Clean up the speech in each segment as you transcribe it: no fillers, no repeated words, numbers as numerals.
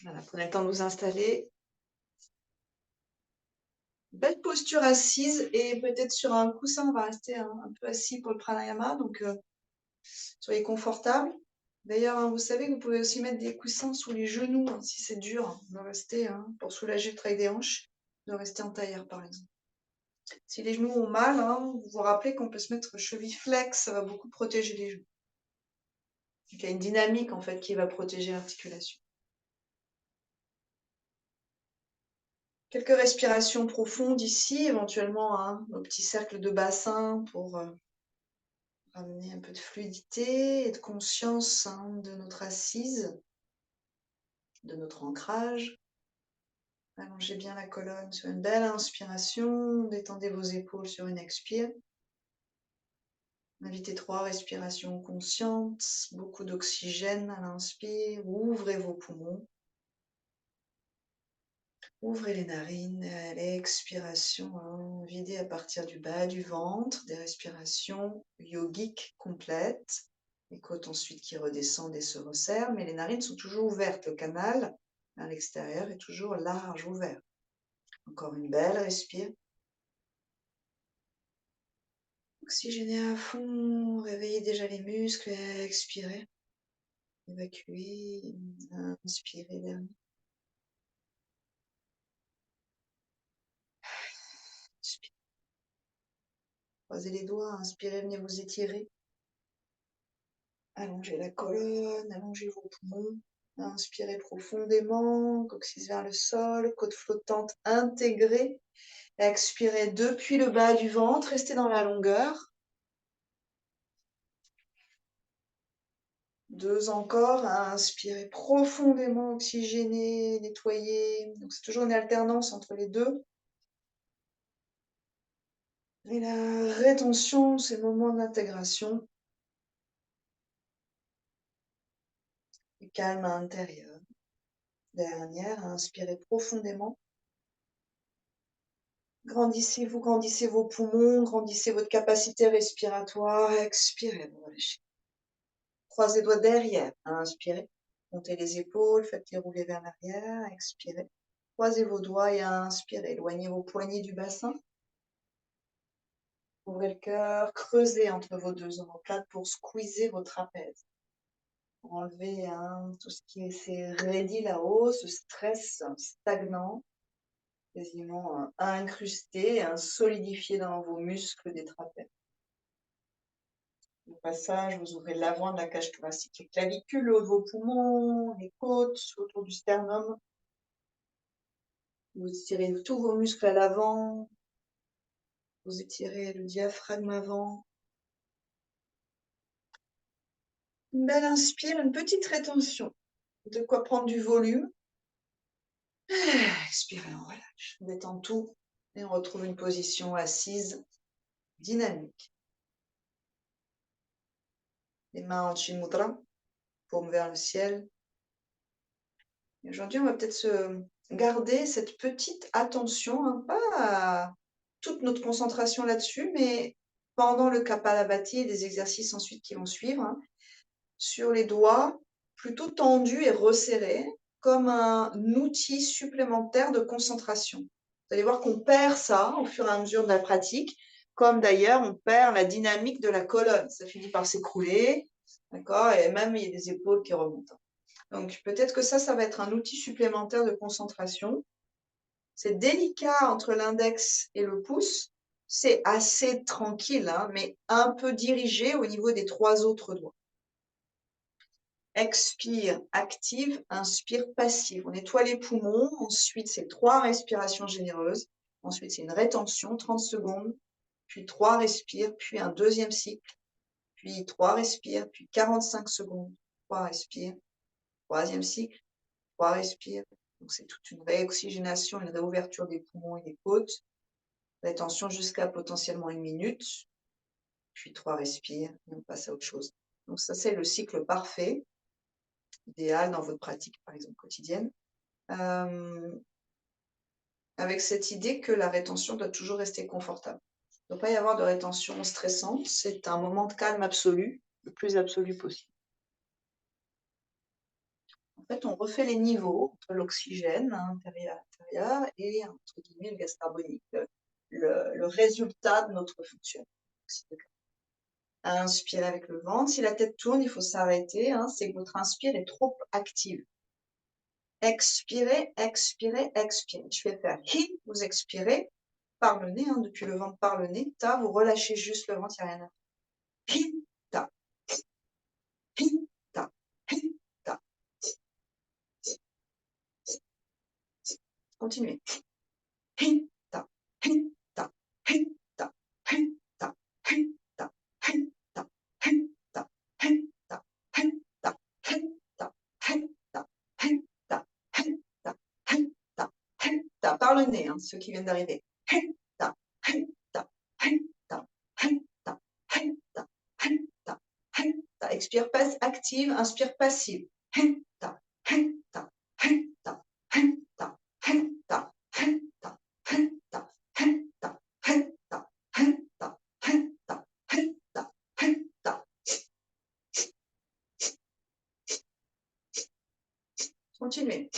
Voilà, prenez le temps de vous installer. Belle posture assise et peut-être sur un coussin, on va rester un peu assis pour le pranayama, donc soyez confortable. D'ailleurs, vous savez que vous pouvez aussi mettre des coussins sous les genoux si c'est dur de rester, pour soulager le travail des hanches, de rester en tailleur par exemple. Si les genoux ont mal, vous vous rappelez qu'on peut se mettre cheville flex, ça va beaucoup protéger les genoux. Donc, il y a une dynamique en fait qui va protéger l'articulation. Quelques respirations profondes ici, éventuellement nos petits cercles de bassin pour ramener un peu de fluidité et de conscience de notre assise, de notre ancrage. Allongez bien la colonne sur une belle inspiration, détendez vos épaules sur une expire. Invitez 3 respirations conscientes, beaucoup d'oxygène à l'inspire, ouvrez vos poumons. Ouvrez les narines, à l'expiration, videz à partir du bas du ventre, des respirations yogiques complètes. Les côtes ensuite qui redescendent et se resserrent, mais les narines sont toujours ouvertes. Le canal à l'extérieur est toujours large, ouvert. Encore une belle respire. Oxygénez à fond, réveillez déjà les muscles, expirez. Évacuez, inspirez dernier. Expirez. Croisez les doigts, inspirez, venez vous étirer. Allongez la colonne, allongez vos poumons. Inspirez profondément, coccyx vers le sol, côte flottante intégrée. Expirez depuis le bas du ventre, restez dans la longueur. 2 encore, inspirez profondément, oxygénez, nettoyez. Donc c'est toujours une alternance entre les deux. Et la rétention, c'est le moment d'intégration. Le calme intérieur. Dernière, inspirez profondément. Grandissez-vous, grandissez vos poumons, grandissez votre capacité respiratoire. Expirez, vous relâchez. Croisez les doigts derrière. Inspirez. Montez les épaules, faites-les rouler vers l'arrière. Expirez. Croisez vos doigts et inspirez. Éloignez vos poignets du bassin. Ouvrez le cœur. Creusez entre vos 2 omoplates pour squeezer vos trapèzes. Pour enlever tout ce qui s'est raidi là-haut, ce stress stagnant, quasiment incrusté, solidifié dans vos muscles des trapèzes. Au passage, vous ouvrez l'avant de la cage thoracique, les clavicules, le haut de vos poumons, les côtes, autour du sternum. Vous étirez tous vos muscles à l'avant. Vous étirez le diaphragme avant. Une belle inspire, une petite rétention. De quoi prendre du volume. Expirez, on relâche. On détend tout et on retrouve une position assise dynamique. Les mains en Chimudra, paume vers le ciel. Aujourd'hui, on va peut-être se garder cette petite attention, pas toute notre concentration là-dessus, mais pendant le Kapalabhati et les exercices ensuite qui vont suivre, sur les doigts plutôt tendus et resserrés, comme un outil supplémentaire de concentration. Vous allez voir qu'on perd ça au fur et à mesure de la pratique, comme d'ailleurs on perd la dynamique de la colonne. Ça finit par s'écrouler, d'accord, et même il y a des épaules qui remontent. Donc peut-être que ça va être un outil supplémentaire de concentration. C'est délicat entre l'index et le pouce. C'est assez tranquille, mais un peu dirigé au niveau des 3 autres doigts. Expire, active, inspire, passive. On nettoie les poumons. Ensuite, c'est 3 respirations généreuses. Ensuite, c'est une rétention, 30 secondes. Puis 3 respires, puis un deuxième cycle. Puis 3 respires, puis 45 secondes. 3 respires. Troisième cycle. 3 respires. Donc, c'est toute une réoxygénation, une réouverture des poumons et des côtes. Rétention jusqu'à potentiellement 1 minute. Puis 3 respires et on passe à autre chose. Donc, ça, c'est le cycle parfait, idéal dans votre pratique, par exemple, quotidienne. Avec cette idée que la rétention doit toujours rester confortable. Il ne doit pas y avoir de rétention stressante. C'est un moment de calme absolu, le plus absolu possible. fait, on refait les niveaux entre l'oxygène intérieur et entre guillemets le gaz carbonique, le résultat de notre fonctionnement. Inspirez avec le ventre. Si la tête tourne, il faut s'arrêter, hein, c'est que votre inspire est trop active. Expirez, expirez, expirez. Je vais faire hi, vous expirez par le nez, hein, depuis le ventre par le nez. Ta, vous relâchez juste le ventre, il n'y a rien à faire. Hi, ta, hi, ta, hi, ta. Continuez. Hi, ta, hi, ta, hi, ta, hi, ta, hi, ta, hi, ta, hi, ta, hi, ta, hi, ta, hi, ta, hi, ta, hi, ta, hi, ta, hi, ta, hi, ta. Par le nez, hein, ceux qui viennent d'arriver. Hi, ta, hi, ta, hi, ta, hi, ta, hi, ta, hi, ta, hi, ta. Expire active, inspire passive. Hi, ta, hi, ta, hi, ta, hi, ta, hi, ta, hi, ta. Continuez.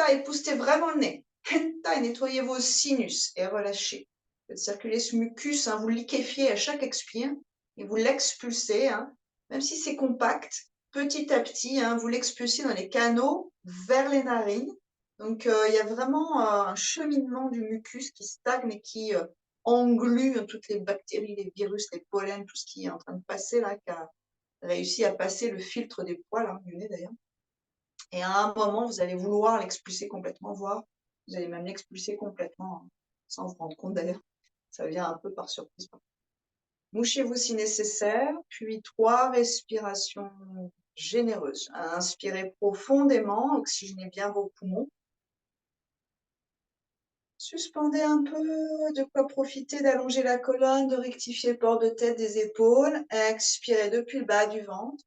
Époustez vraiment le nez. Et nettoyez vos sinus et relâchez. Faites circuler ce mucus, hein, vous le liquéfiez à chaque expire et vous l'expulsez, hein, même si c'est compact, petit à petit, hein, vous l'expulsez dans les canaux vers les narines. Donc, il y a vraiment un cheminement du mucus qui stagne et qui englue, hein, toutes les bactéries, les virus, les pollens, tout ce qui est en train de passer là, qui a réussi à passer le filtre des poils, hein, du nez d'ailleurs. Et à un moment, vous allez vouloir l'expulser complètement, voire vous allez même l'expulser complètement, hein, sans vous rendre compte d'ailleurs. Ça vient un peu par surprise. Mouchez-vous si nécessaire, puis 3 respirations généreuses. Inspirez profondément, oxygénez bien vos poumons. Suspendez un peu, de quoi profiter d'allonger la colonne, de rectifier le port de tête des épaules. Expirez depuis le bas du ventre,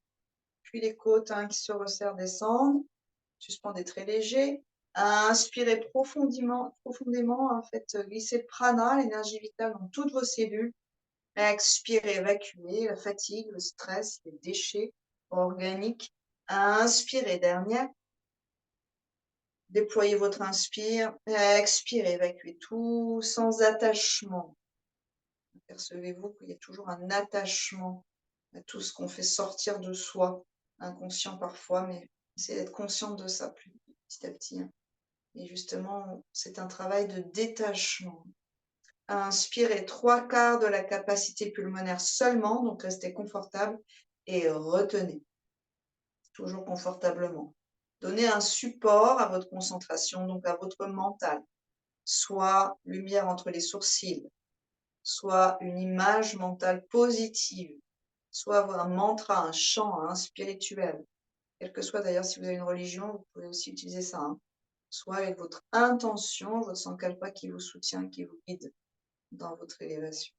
puis les côtes, hein, qui se resserrent, descendent. Suspendez très léger. Inspirez profondément, en fait, glissez le prana, l'énergie vitale dans toutes vos cellules. Expirez, évacuez la fatigue, le stress, les déchets organiques. Inspirez, dernière. Déployez votre inspire. Expirez, évacuez tout sans attachement. Percevez-vous qu'il y a toujours un attachement à tout ce qu'on fait sortir de soi, inconscient parfois, mais essayez d'être consciente de ça petit à petit, hein. Et justement, c'est un travail de détachement. Inspirez 3/4 de la capacité pulmonaire seulement, donc restez confortable et retenez, toujours confortablement. Donnez un support à votre concentration, donc à votre mental, soit lumière entre les sourcils, soit une image mentale positive, soit un mantra, un chant, un spirituel, quel que soit d'ailleurs si vous avez une religion, vous pouvez aussi utiliser ça, hein. Soit avec votre intention, votre sankalpa qui vous soutient, qui vous guide dans votre élévation.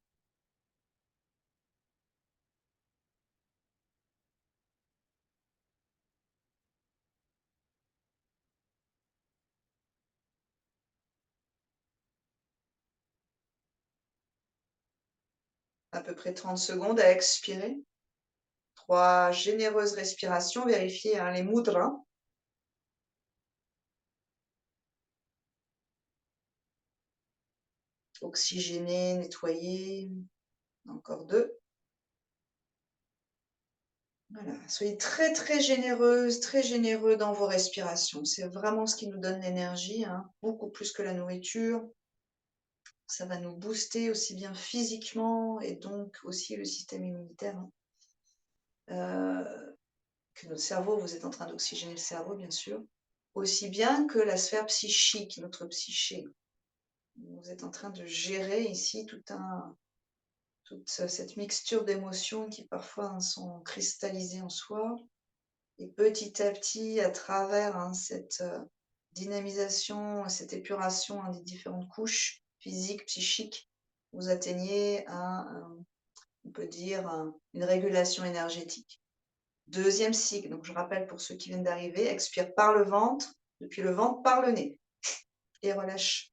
À peu près 30 secondes à expirer. 3 généreuses respirations. Vérifiez, hein, les mudras. Oxygéner, nettoyer. Encore 2. Voilà. Soyez très, très généreuse, très généreux dans vos respirations. C'est vraiment ce qui nous donne l'énergie, hein, beaucoup plus que la nourriture. Ça va nous booster aussi bien physiquement et donc aussi le système immunitaire, hein. Que notre cerveau, vous êtes en train d'oxygéner le cerveau, bien sûr, aussi bien que la sphère psychique, notre psyché. Vous êtes en train de gérer ici toute cette mixture d'émotions qui parfois, hein, sont cristallisées en soi. Et petit à petit, à travers, hein, cette dynamisation, cette épuration, hein, des différentes couches physiques, psychiques, vous atteignez on peut dire, une régulation énergétique. 2e cycle, donc je rappelle pour ceux qui viennent d'arriver, expire par le ventre, depuis le ventre par le nez. Et relâche.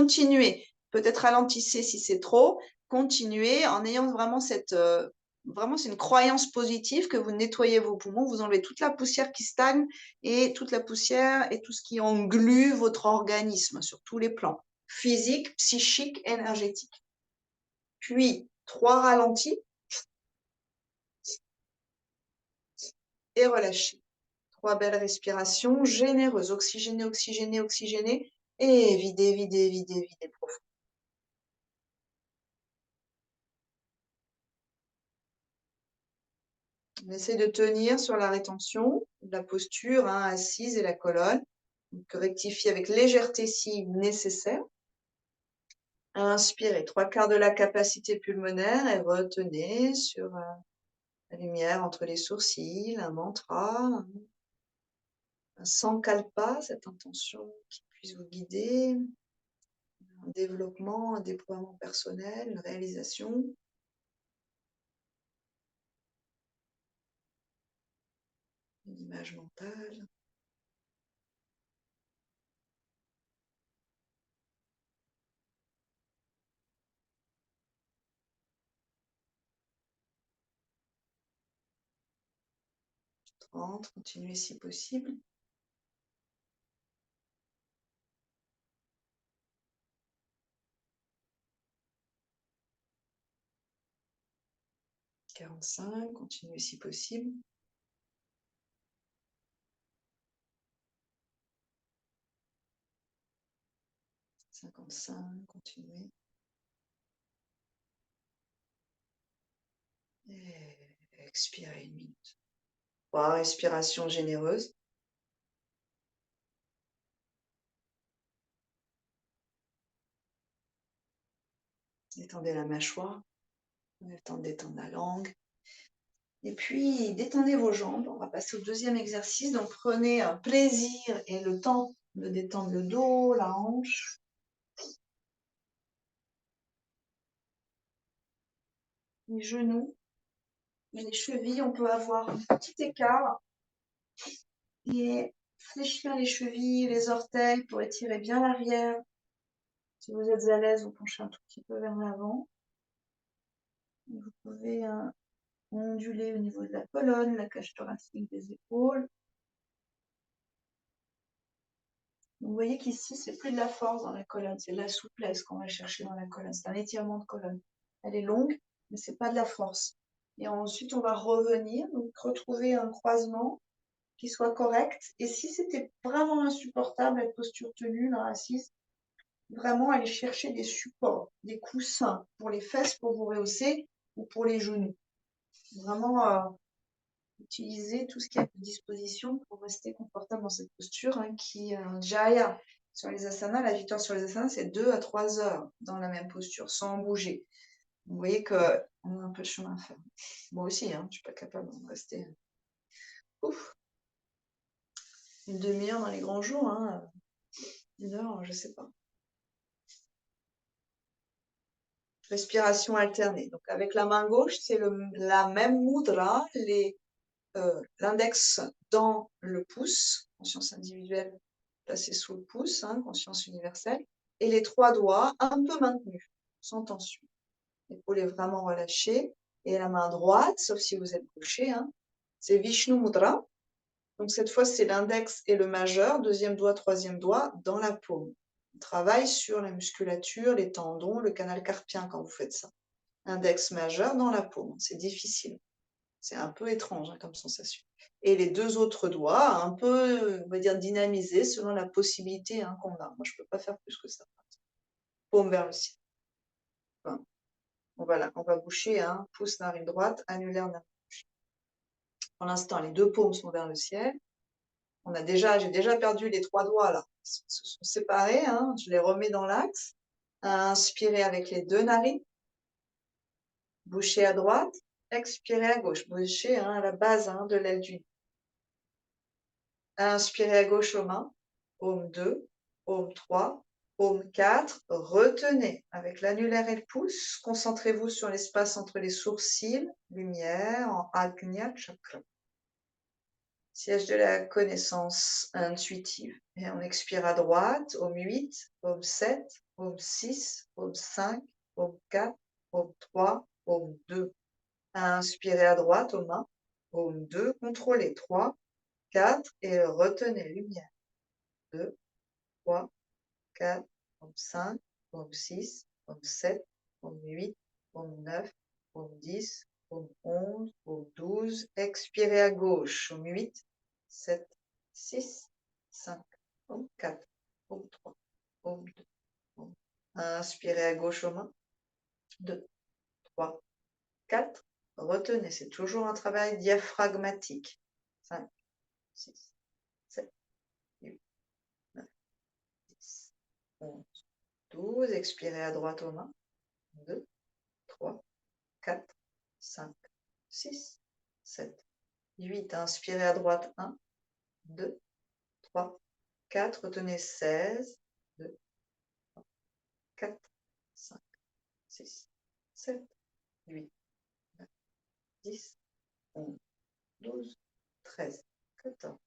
continuez. Peut-être ralentissez si c'est trop. Continuez en ayant vraiment cette... vraiment, c'est une croyance positive que vous nettoyez vos poumons, vous enlevez toute la poussière qui stagne et toute la poussière et tout ce qui englue votre organisme sur tous les plans, physique, psychique, énergétique. Puis, 3 ralentis et relâchez. 3 belles respirations généreuses, oxygénées, oxygénées, oxygénées, et videz, videz, videz, videz profond. On essaie de tenir sur la rétention, la posture, hein, assise et la colonne. Donc, rectifiez avec légèreté si nécessaire. Inspirez 3/4 de la capacité pulmonaire et retenez sur la lumière entre les sourcils, un mantra, un sankalpa, cette intention qui puisse vous guider, un développement, un déploiement personnel, une réalisation. Une image mentale. Continuez si possible. « 45, continuez si possible. 55, continuez. Et expirez 1 minute. 3 respirations généreuses. Détendez la mâchoire. Prenez le temps de détendre la langue. Et puis, détendez vos jambes. On va passer au deuxième exercice. Donc, prenez un plaisir et le temps de détendre le dos, la hanche. Les genoux. Et les chevilles, on peut avoir un petit écart. Et fléchir les chevilles, les orteils pour étirer bien l'arrière. Si vous êtes à l'aise, vous penchez un tout petit peu vers l'avant. Vous pouvez onduler au niveau de la colonne, la cage thoracique des épaules. Vous voyez qu'ici, c'est plus de la force dans la colonne, c'est de la souplesse qu'on va chercher dans la colonne. C'est un étirement de colonne. Elle est longue, mais c'est pas de la force. Et ensuite, on va revenir, donc retrouver un croisement qui soit correct. Et si c'était vraiment insupportable, être posture tenue, là, assise, vraiment aller chercher des supports, des coussins pour les fesses pour vous rehausser ou pour les genoux. Vraiment utiliser tout ce qui est à votre disposition pour rester confortable dans cette posture qui Jaya sur les asanas, la victoire sur les asanas, c'est 2 à 3 heures dans la même posture, sans bouger. Vous voyez qu'on a un peu de chemin à faire. Moi aussi, je ne suis pas capable de rester ouf, une demi-heure dans les grands jours, 1 heure, je ne sais pas. Respiration alternée. Donc avec la main gauche, c'est la même mudra, l'index dans le pouce, conscience individuelle placée sous le pouce, conscience universelle, et les 3 doigts un peu maintenus, sans tension. L'épaule est vraiment relâchée, et la main droite, sauf si vous êtes gaucher, c'est Vishnu Mudra. Donc cette fois, c'est l'index et le majeur, 2e doigt, 3e doigt, dans la paume. On travaille sur la musculature, les tendons, le canal carpien quand vous faites ça. Index majeur dans la paume, c'est difficile. C'est un peu étrange comme sensation. Et les 2 autres doigts, un peu, on va dire, dynamisés selon la possibilité qu'on a. Moi, je ne peux pas faire plus que ça. Paume vers le ciel. Enfin, voilà, on va boucher, pouce, narine droite, annulaire, narine gauche. Pour l'instant, les 2 paumes sont vers le ciel. J'ai déjà perdu les 3 doigts là. Ils se sont séparés, je les remets dans l'axe. Inspirez avec les 2 narines. Bouchez à droite, expirez à gauche. Bouchez à la base de l'aile du nez. Inspirez à gauche aux mains. Paume 2, paume 3, paume 4. Retenez avec l'annulaire et le pouce. Concentrez-vous sur l'espace entre les sourcils, lumière en Ajna Chakra. Siège de la connaissance intuitive. Et on expire à droite, paume 8, paume 7, Paume 6, paume 5, paume 4, paume 3, paume 2. Inspirez à droite aux mains. Paume 2, contrôlez 3, 4 et retenez lumière. 2, 3, 4, paume 5, paume 6, paume 7, paume 8, paume 9, paume 10, paume 11, paume 12. Expirez à gauche. Paume 8, 7, 6, 5, paume 4, paume 3, paume 2. Paume. Inspirez à gauche aux mains. 2, 3, 4. Retenez, c'est toujours un travail diaphragmatique. 5, 6, 7, 8, 9, 10, 11, 12. Expirez à droite aux mains. 2, 3, 4, 5, 6, 7, 8. Inspirez à droite. 1, 2, 3, 4. Retenez 16, 2, 3, 4, 5, 6, 7, 8, 9, 10, 11, 12, 13, 14,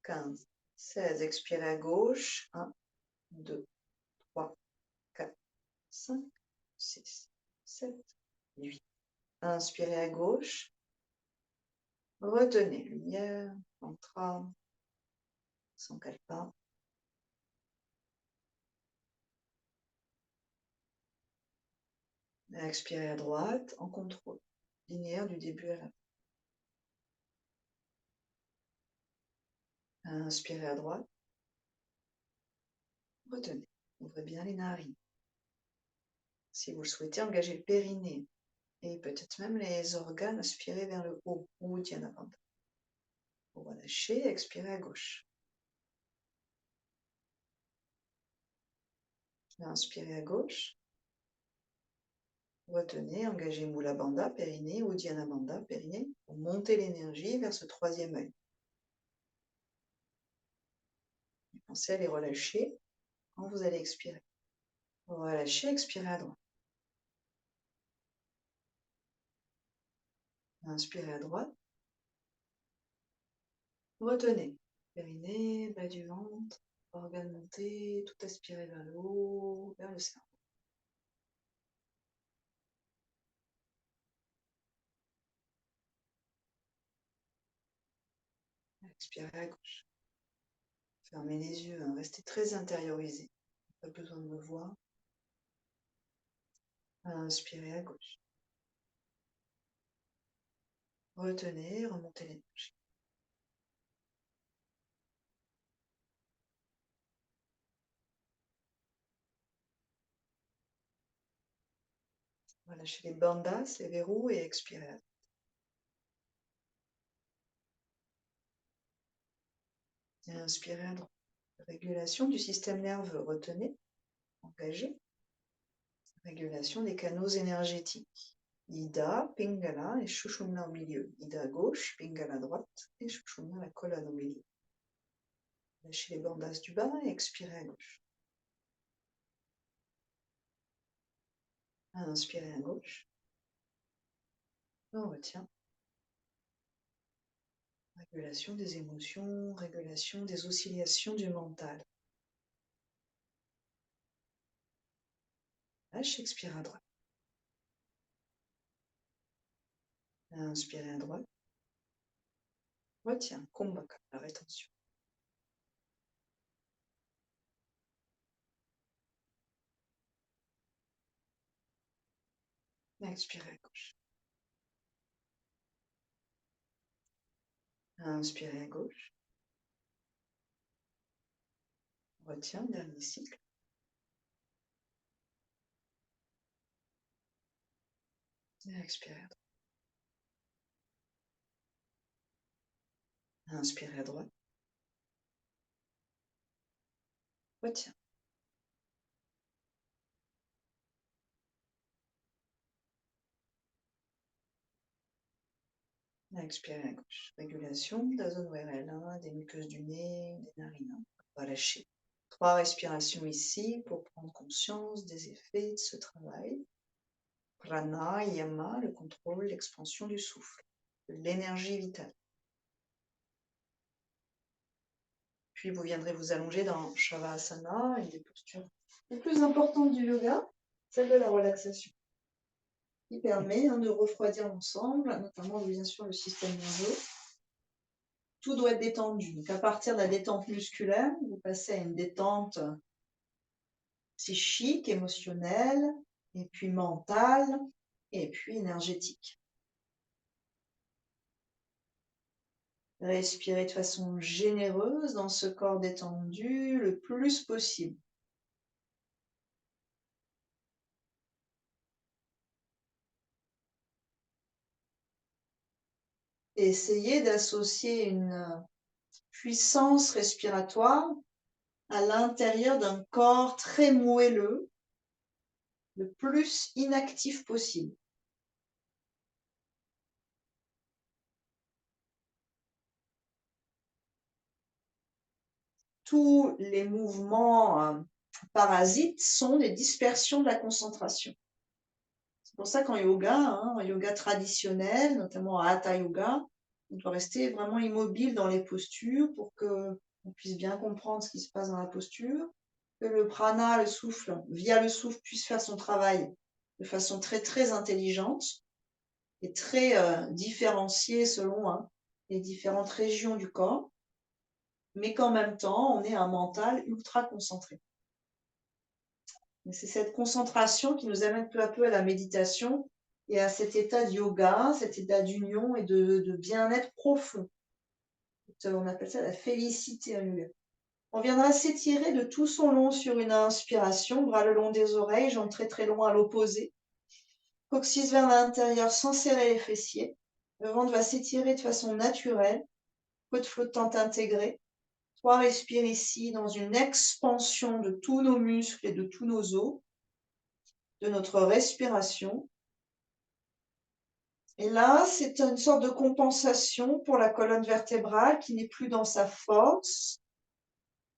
15, 16. Expirez à gauche. 1, 2, 3, 4, 5, 6, 7, 8. Inspirez à gauche. Retenez. Lumière, mantra, sankalpa. Expirez à droite en contrôle, linéaire du début à la fin. Inspirez à droite. Retenez. Ouvrez bien les narines. Si vous le souhaitez, engagez le périnée et peut-être même les organes, aspirez vers le haut ou Uddiyana Bandha. Relâchez, expirez à gauche. Inspirez à gauche. Retenez, engagez Mula Bandha, périnée, ou Uddiyana Bandha, périnée, pour monter l'énergie vers ce troisième œil. Pensez à les relâcher quand vous allez expirer. Relâchez, expirez à droite. Inspirez à droite. Retenez. Périnée, bas du ventre, organes montés, tout aspiré vers le haut, vers le cerveau. Expirez à gauche. Fermez les yeux, hein, restez très intériorisé. Pas besoin de me voir. Inspirez à gauche. Retenez, remontez l'énergie. Relâchez les bandhas, les verrous et expirez à droite. Et inspirez à droite. Régulation du système nerveux, retenez, engagez. Régulation des canaux énergétiques. Ida, Pingala et Shushumna au milieu. Ida à gauche, Pingala à droite et Shushumna la colonne au milieu. Lâchez les bandhas du bas et expirez à gauche. Inspirez à gauche. On retient. Régulation des émotions, régulation des oscillations du mental. Lâche, expire à droite. Inspirez à droite. Retiens, Kumbhaka, la rétention. Expirez à gauche. Inspirez à gauche. Retiens, dernier cycle. Expirez à droite. Inspirez à droite. Retiens. Expirez à gauche. Régulation de la zone ORL, des muqueuses du nez, des narines. On va lâcher. 3 respirations ici pour prendre conscience des effets de ce travail. Prana, Yama, le contrôle, l'expansion du souffle, de l'énergie vitale. Puis vous viendrez vous allonger dans Shavasana, une des postures le plus important du yoga, celle de la relaxation, qui permet de refroidir l'ensemble, notamment bien sûr le système nerveux. Tout doit être détendu. Donc à partir de la détente musculaire, vous passez à une détente psychique, émotionnelle, et puis mentale, et puis énergétique. Respirez de façon généreuse dans ce corps détendu le plus possible. Essayez d'associer une puissance respiratoire à l'intérieur d'un corps très moelleux, le plus inactif possible. Tous les mouvements parasites sont des dispersions de la concentration. C'est pour ça qu'en yoga, en yoga traditionnel, notamment à Hatha Yoga, on doit rester vraiment immobile dans les postures pour que on puisse bien comprendre ce qui se passe dans la posture, que le prana, le souffle, via le souffle, puisse faire son travail de façon très très intelligente et très différenciée selon les différentes régions du corps, mais qu'en même temps, on ait un mental ultra concentré. C'est cette concentration qui nous amène peu à peu à la méditation et à cet état de yoga, cet état d'union et de bien-être profond. On appelle ça la félicité en yoga. On viendra s'étirer de tout son long sur une inspiration, bras le long des oreilles, jambes très très loin à l'opposé. Coccyx vers l'intérieur sans serrer les fessiers. Le ventre va s'étirer de façon naturelle, côte flottante intégrée. 3 respires ici dans une expansion de tous nos muscles et de tous nos os, de notre respiration. Et là, c'est une sorte de compensation pour la colonne vertébrale qui n'est plus dans sa force,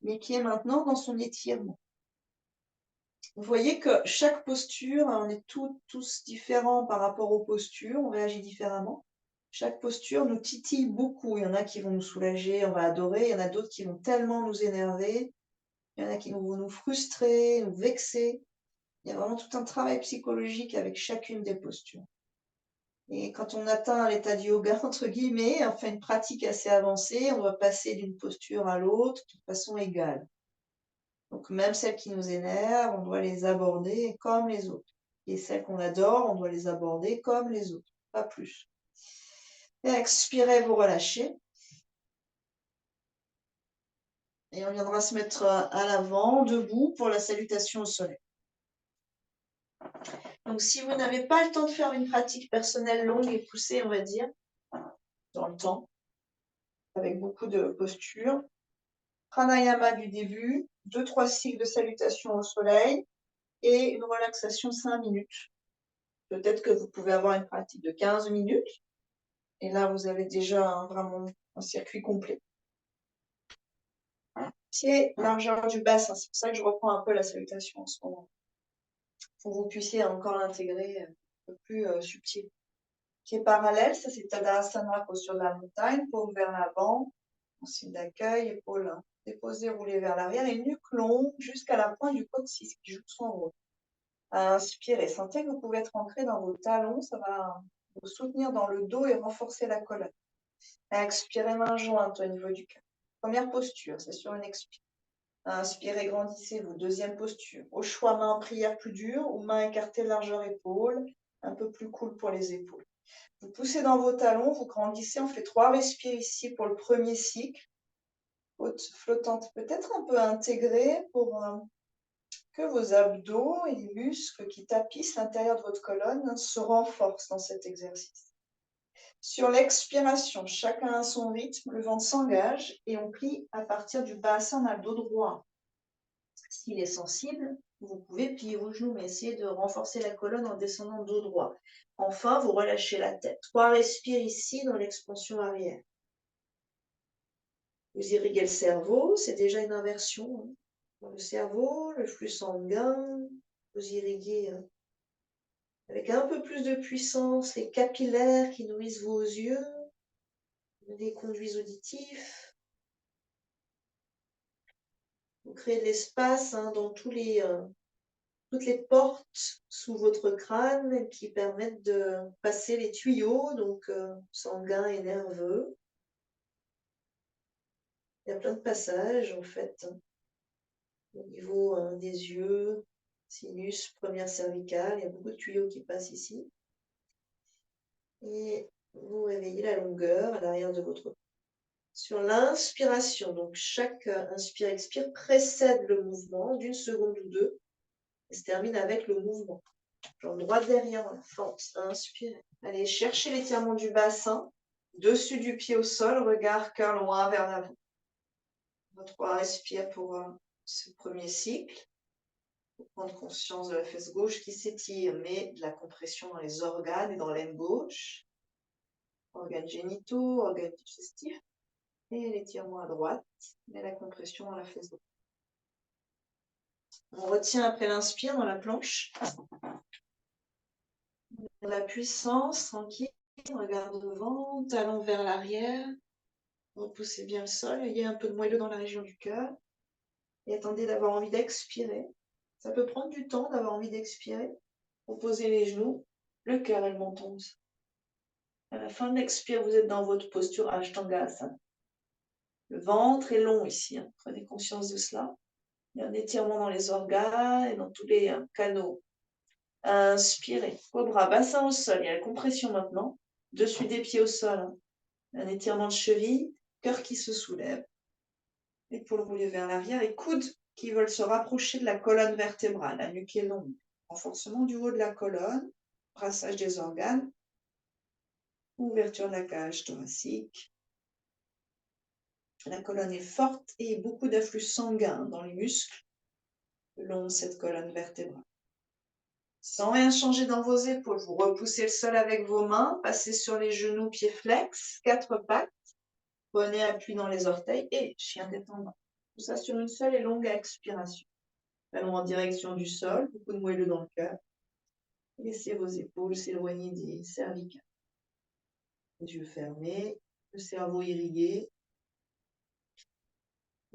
mais qui est maintenant dans son étirement. Vous voyez que chaque posture, on est tous différents par rapport aux postures, on réagit différemment. Chaque posture nous titille beaucoup. Il y en a qui vont nous soulager, on va adorer. Il y en a d'autres qui vont tellement nous énerver. Il y en a qui vont nous frustrer, nous vexer. Il y a vraiment tout un travail psychologique avec chacune des postures. Et quand on atteint l'état du yoga, entre guillemets, on fait une pratique assez avancée, on va passer d'une posture à l'autre de façon égale. Donc même celles qui nous énervent, on doit les aborder comme les autres. Et celles qu'on adore, on doit les aborder comme les autres, pas plus. Et expirez, vous relâchez. Et on viendra se mettre à l'avant, debout, pour la salutation au soleil. Donc si vous n'avez pas le temps de faire une pratique personnelle longue et poussée, on va dire, dans le temps, avec beaucoup de postures, pranayama du début, 2-3 cycles de salutation au soleil et une relaxation 5 minutes. Peut-être que vous pouvez avoir une pratique de 15 minutes et là vous avez déjà vraiment un circuit complet. Pied, largeur du bassin, c'est pour ça que je reprends un peu la salutation en ce moment, pour que vous puissiez encore l'intégrer un peu plus subtil. Pied parallèle, ça c'est Tadasana, posture de la montagne, paume vers l'avant, en signe d'accueil, épaules déposées, roulées vers l'arrière et nuque longue jusqu'à la pointe du coccyx qui joue son rôle. Inspirez, sentez que vous pouvez être ancré dans vos talons, ça va vous soutenir dans le dos et renforcer la colonne. Expirez, main jointe au niveau du cœur. Première posture, c'est sur une expire. Inspirez, grandissez-vous. Deuxième posture. Au choix, main en prière plus dure ou main écartée, largeur épaule, un peu plus cool pour les épaules. Vous poussez dans vos talons, vous grandissez, on fait 3 respires ici pour le premier cycle. Haute flottante peut-être un peu intégrée pour que vos abdos et les muscles qui tapissent l'intérieur de votre colonne se renforcent dans cet exercice. Sur l'expiration, chacun à son rythme, le ventre s'engage et on plie à partir du bassin, on a le dos droit. S'il est sensible, vous pouvez plier vos genoux, mais essayez de renforcer la colonne en descendant dos droit. Enfin, vous relâchez la tête. 3 respires ici dans l'expansion arrière. Vous irriguez le cerveau, c'est déjà une inversion. Dans le cerveau, le flux sanguin, vous irriguez avec un peu plus de puissance les capillaires qui nourrissent vos yeux, les conduits auditifs. Vous créez de l'espace dans toutes les portes sous votre crâne qui permettent de passer les tuyaux, donc sanguins et nerveux. Il y a plein de passages, en fait, au niveau des yeux, sinus, première cervicale. Il y a beaucoup de tuyaux qui passent ici. Et vous réveillez la longueur à l'arrière de votre cou. Sur l'inspiration, donc chaque inspire-expire précède le mouvement d'une seconde ou deux et se termine avec le mouvement. Genre droite derrière, la force, inspirez. Allez, cherchez l'étirement du bassin, dessus du pied au sol, regard cœur loin vers l'avant. Votre respire pour ce premier cycle. Pour prendre conscience de la fesse gauche qui s'étire, mais de la compression dans les organes et dans l'aine gauche. Organes génitaux, organes digestifs. Et l'étirement à droite, mais la compression dans la fesse droite. On retient après l'inspire dans la planche. La puissance, tranquille, regard devant, talon vers l'arrière. Repoussez bien le sol, ayez un peu de moelleux dans la région du cœur. Et attendez d'avoir envie d'expirer. Ça peut prendre du temps d'avoir envie d'expirer. Reposez les genoux, le cœur et le menton. À la fin de l'expire, vous êtes dans votre posture Ashtangasana. Le ventre est long ici, prenez conscience de cela. Il y a un étirement dans les organes et dans tous les canaux. Inspirez, cobra, bassin au sol, il y a la compression maintenant. Dessus des pieds au sol, un étirement de cheville, cœur qui se soulève. Épaules roulées vers l'arrière et coudes qui veulent se rapprocher de la colonne vertébrale, la nuque est longue. Renforcement du haut de la colonne, brassage des organes, ouverture de la cage thoracique. La colonne est forte et beaucoup d'afflux sanguin dans les muscles le long de cette colonne vertébrale. Sans rien changer dans vos épaules, vous repoussez le sol avec vos mains, passez sur les genoux, pieds flex, 4 pattes, prenez appui dans les orteils et chien détendant. Tout ça sur une seule et longue expiration. Allons en direction du sol, beaucoup de moelleux dans le cœur. Laissez vos épaules s'éloigner des cervicales. Les yeux fermés, le cerveau irrigué.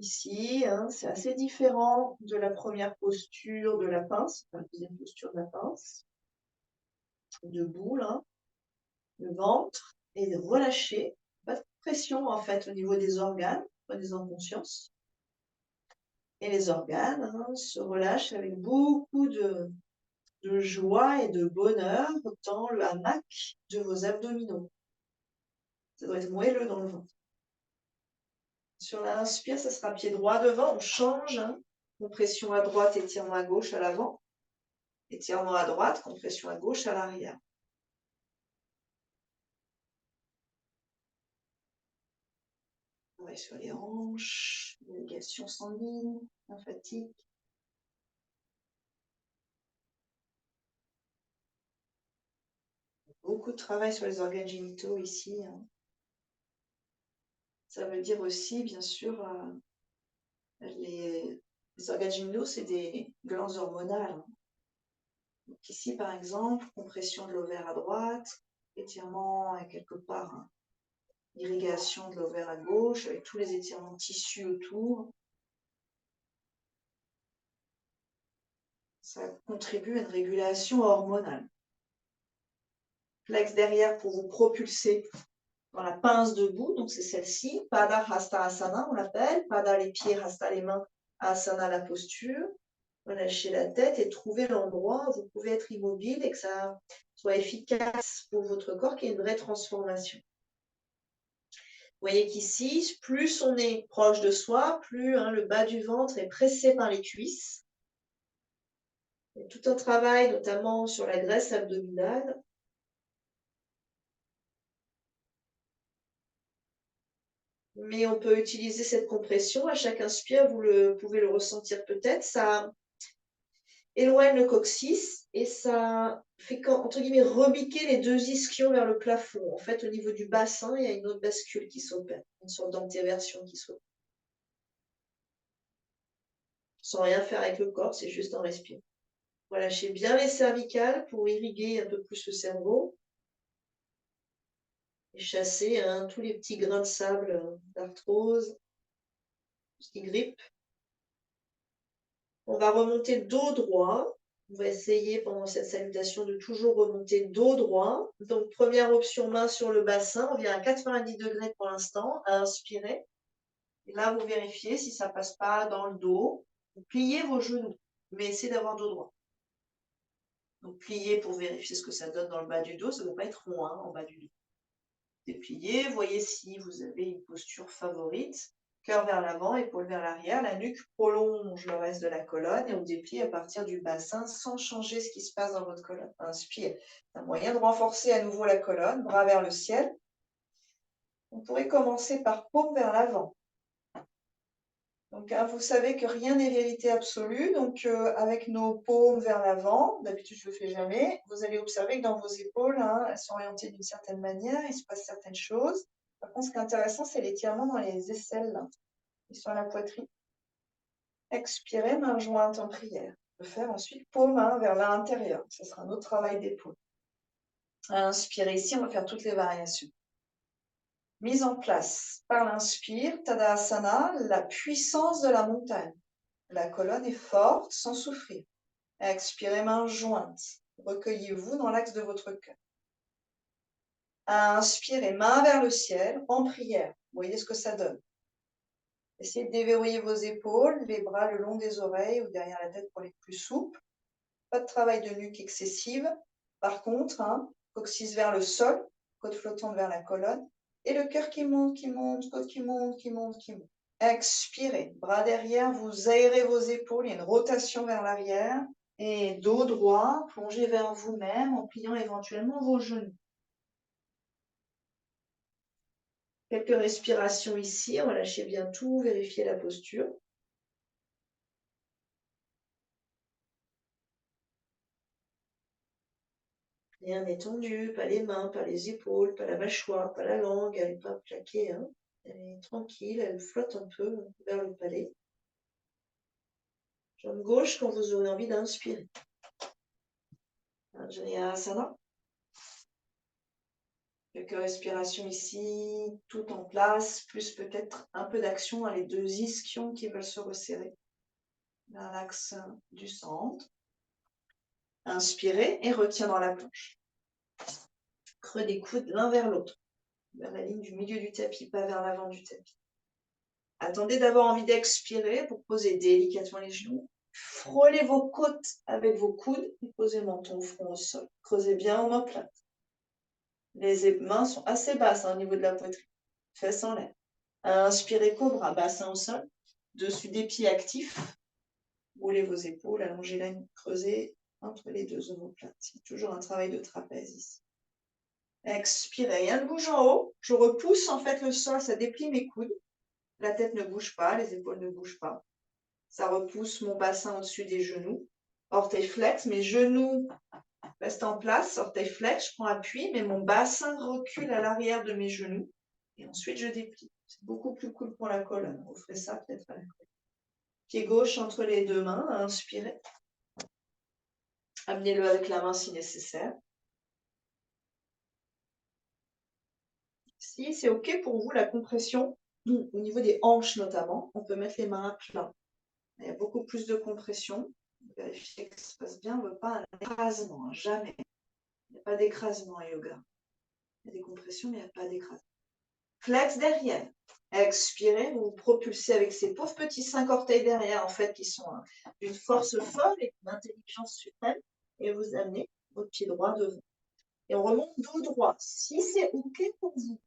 Ici, c'est assez différent de la première posture de la pince, la deuxième posture de la pince. Debout, là, le ventre est relâché. Pas de pression, en fait, au niveau des organes, prenez-en conscience. Et les organes se relâchent avec beaucoup de joie et de bonheur dans le hamac de vos abdominaux. Ça doit être moelleux dans le ventre. Sur l'inspire, ça sera pied droit devant, on change. Compression à droite, étirement à gauche à l'avant. Étirement à droite, compression à gauche à l'arrière. Ouais, sur les hanches, irrigation sanguine, lymphatique. Beaucoup de travail sur les organes génitaux ici. Ça veut dire aussi, bien sûr, les organes génitaux, c'est des glandes hormonales. Donc ici, par exemple, compression de l'ovaire à droite, étirement à quelque part, irrigation de l'ovaire à gauche, avec tous les étirements de tissu autour. Ça contribue à une régulation hormonale. Flex derrière pour vous propulser dans la pince debout, donc c'est celle-ci, Pada Hasta Asana, on l'appelle, Pada les pieds, Hasta les mains, Asana la posture. Relâchez la tête et trouvez l'endroit où vous pouvez être immobile et que ça soit efficace pour votre corps, qu'il y ait une vraie transformation. Vous voyez qu'ici, plus on est proche de soi, plus le bas du ventre est pressé par les cuisses. Il y a tout un travail, notamment sur la graisse abdominale. Mais on peut utiliser cette compression. À chaque inspire, vous pouvez le ressentir peut-être. Ça éloigne le coccyx et ça fait, entre guillemets, rebiquer les deux ischions vers le plafond. En fait, au niveau du bassin, il y a une autre bascule qui s'opère, une sorte d'antéversion qui s'opère. Sans rien faire avec le corps, c'est juste en respirant. Relâchez bien les cervicales pour irriguer un peu plus le cerveau. Et chasser tous les petits grains de sable d'arthrose, ce qui grippe. On va remonter dos droit. On va essayer pendant cette salutation de toujours remonter dos droit. Donc, première option, main sur le bassin. On vient à 90 degrés pour l'instant, à inspirer. Et là, vous vérifiez si ça passe pas dans le dos. Vous pliez vos genoux, mais essayez d'avoir dos droit. Donc, pliez pour vérifier ce que ça donne dans le bas du dos. Ça ne doit pas être rond en bas du dos. Dépliez, voyez si vous avez une posture favorite. Cœur vers l'avant, épaule vers l'arrière, la nuque prolonge le reste de la colonne et on déplie à partir du bassin sans changer ce qui se passe dans votre colonne. Inspire. Un moyen de renforcer à nouveau la colonne, bras vers le ciel. On pourrait commencer par paume vers l'avant. Donc, vous savez que rien n'est vérité absolue. Donc, avec nos paumes vers l'avant, d'habitude je ne le fais jamais, vous allez observer que dans vos épaules, elles sont orientées d'une certaine manière, il se passe certaines choses. Par contre, ce qui est intéressant, c'est l'étirement dans les aisselles, là, et sur la poitrine. Expirez, main jointe en prière. On peut faire ensuite paume vers l'intérieur. Ce sera un autre travail d'épaule. Inspirez ici, on va faire toutes les variations. Mise en place par l'inspire, Tadasana, la puissance de la montagne. La colonne est forte sans souffrir. Expirez, main jointe. Recueillez-vous dans l'axe de votre cœur. Inspirez, main vers le ciel, en prière. Voyez ce que ça donne. Essayez de déverrouiller vos épaules, les bras le long des oreilles ou derrière la tête pour les plus souples. Pas de travail de nuque excessive. Par contre, coccyx vers le sol, côte flottante vers la colonne, et le cœur qui monte, côte qui monte, qui monte, qui monte. Expirez, bras derrière, vous aérez vos épaules, il y a une rotation vers l'arrière, et dos droit, plongez vers vous-même en pliant éventuellement vos genoux. Quelques respirations ici, relâchez bien tout, vérifiez la posture. Rien n'est tendu, pas les mains, pas les épaules, pas la mâchoire, pas la langue, elle n'est pas plaquée. Elle est tranquille, elle flotte un peu vers le palais. Jambe gauche quand vous aurez envie d'inspirer. Anjaneyasana. Quelques respirations ici, tout en place, plus peut-être un peu d'action dans les deux ischions qui veulent se resserrer vers l'axe du centre. Inspirez et retiens dans la planche. Creux des coudes l'un vers l'autre, vers la ligne du milieu du tapis, pas vers l'avant du tapis. Attendez d'avoir envie d'expirer pour poser délicatement les genoux. Frôlez vos côtes avec vos coudes et posez le menton au front au sol. Creusez bien en omoplate. Les mains sont assez basses au niveau de la poitrine. Fesses en l'air. Inspirez cobra, bassin au sol. Dessus des pieds actifs. Roulez vos épaules, allongez la nuque, creusez entre les deux omoplates. C'est toujours un travail de trapèze ici. Expirez, rien ne bouge en haut. Je repousse en fait le sol, ça déplie mes coudes. La tête ne bouge pas, les épaules ne bougent pas. Ça repousse mon bassin au-dessus des genoux. Orteil flex, mes genoux restent en place. Orteil flex, je prends appui, mais mon bassin recule à l'arrière de mes genoux. Et ensuite, je déplie. C'est beaucoup plus cool pour la colonne. On ferait ça peut-être à la colonne. Pied gauche entre les deux mains, inspirez. Amenez-le avec la main si nécessaire. Si c'est OK pour vous, la compression, au niveau des hanches notamment, on peut mettre les mains à plat. Il y a beaucoup plus de compression. Vérifiez que ça se passe bien. On ne veut pas un écrasement, jamais. Il n'y a pas d'écrasement en yoga. Il y a des compressions, mais il n'y a pas d'écrasement. Flex derrière. Expirez, vous vous propulsez avec ces pauvres petits 5 orteils derrière, en fait, qui sont d'une force folle et d'une intelligence suprême. Et vous amenez votre pied droit devant. Et on remonte dos droit, si c'est OK pour vous.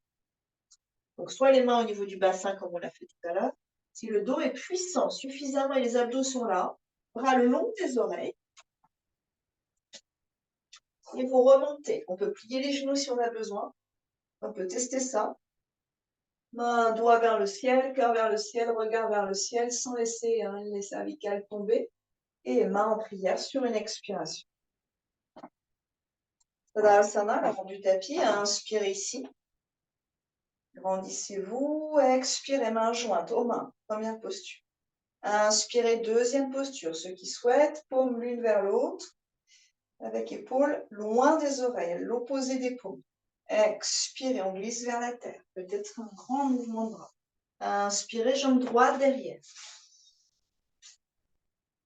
Donc, soit les mains au niveau du bassin, comme on l'a fait tout à l'heure. Si le dos est puissant suffisamment et les abdos sont là, bras le long des oreilles. Et vous remontez. On peut plier les genoux si on a besoin. On peut tester ça. Main, doigt vers le ciel, cœur vers le ciel, regard vers le ciel, sans laisser les cervicales tomber. Et main en prière sur une expiration. Tadasana, l'avant du tapis, inspirez ici. Grandissez-vous, expirez, main jointe aux mains. Première posture. Inspirez, deuxième posture. Ceux qui souhaitent, paume l'une vers l'autre, avec épaules loin des oreilles, l'opposé des paumes. Expirez, on glisse vers la terre. Peut-être un grand mouvement de bras. Inspirez, jambe droite derrière.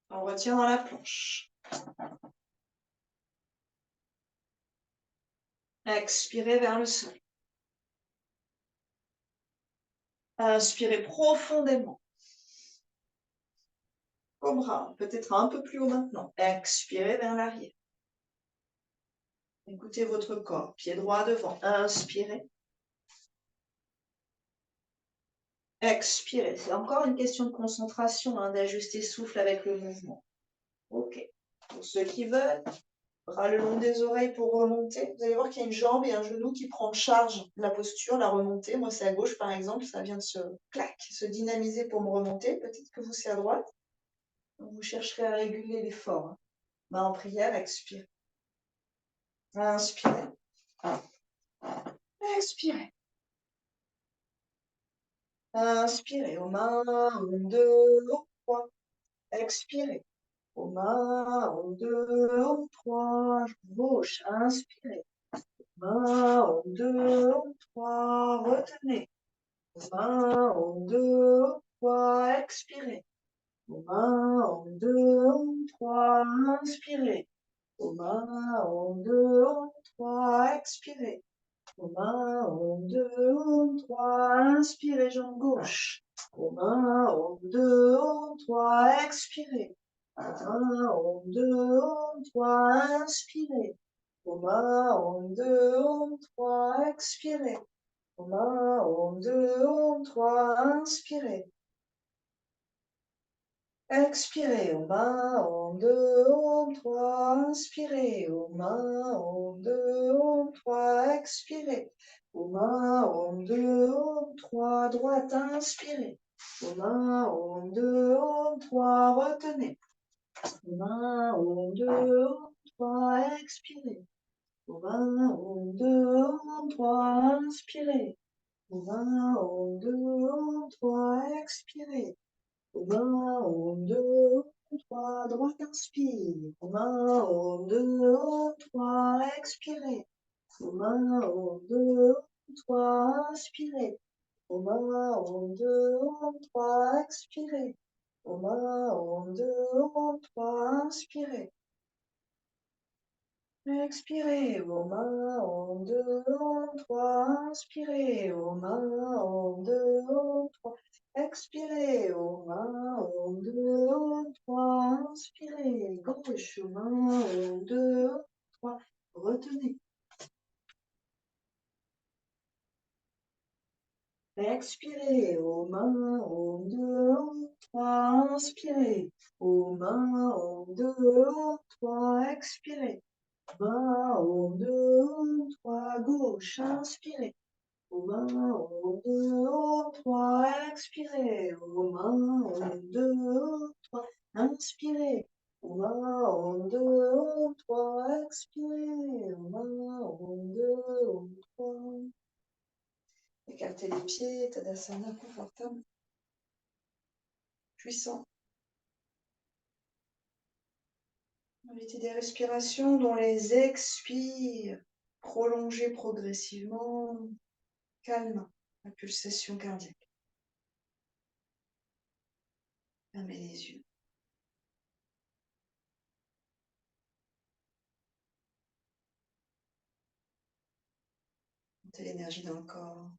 On retient dans la planche. Expirez vers le sol. Inspirez profondément. Cobra, peut-être un peu plus haut maintenant. Expirez vers l'arrière. Écoutez votre corps, pied droit devant. Inspirez. Expirez. C'est encore une question de concentration, d'ajuster souffle avec le mouvement. Ok. Pour ceux qui veulent, bras le long des oreilles pour remonter. Vous allez voir qu'il y a une jambe et un genou qui prend en charge la posture, la remontée. Moi, c'est à gauche, par exemple. Ça vient de se dynamiser pour me remonter. Peut-être que vous, c'est à droite. Vous chercherez à réguler l'effort. Main en prière, expirez. Inspirez. Expirez. Inspirez. Aux mains, 1, 2, 3. Expirez. Aux mains, 1, 2, 3. Gauche. Inspirez. Main, 1, 2, 3. Retenez. 1, 2, 3. Expirez. 1, 2, 3. Inspirez. 1, 2, 3. Expirez. 1, 2, 3. Inspirez, jambe gauche. 1, 2, 3. Expirez. 1, 2, 3. Inspirez. 1, 2, 3. Expirez. 1, 2, 3. Inspirez. Expirez. 1, 2, 3. Inspirez. 1, 2, 3. Expirez. 1, 2, 3. Droite. Inspirez. 1, 2, 3. Retenez. 1, 2, 3. Expirez. 1, 2, 3. Inspirez. 1, 2, 3. Expirez. 1, 2, 3. Droite, inspire. 1, 2, 3. Expirez. 1, 2, 3. Inspirez. 1, 2, 3. Expirez. 1, 2, 3. Inspirez. Expirez. 1, 2, 3. Inspirez. 1, 2, 3. Expirez. 1, 2, 3. Inspirez. Gauche. 1, 2, 3. Retenez. Expirez. 1, 2, 3. Inspirez. 1, 2, 3. Expirez. 1, 2, 3. Gauche. Inspirez. 1, 2, 3. Expirez. 1, 2, 3. Inspirez. 1, 2, 3. Expirez. 1, 2, 3. Écartez les pieds, Tadasana confortable, puissant. Évitez des respirations dont les expires, prolongez progressivement, calme la pulsation cardiaque. Fermez les yeux. Montez l'énergie dans le corps.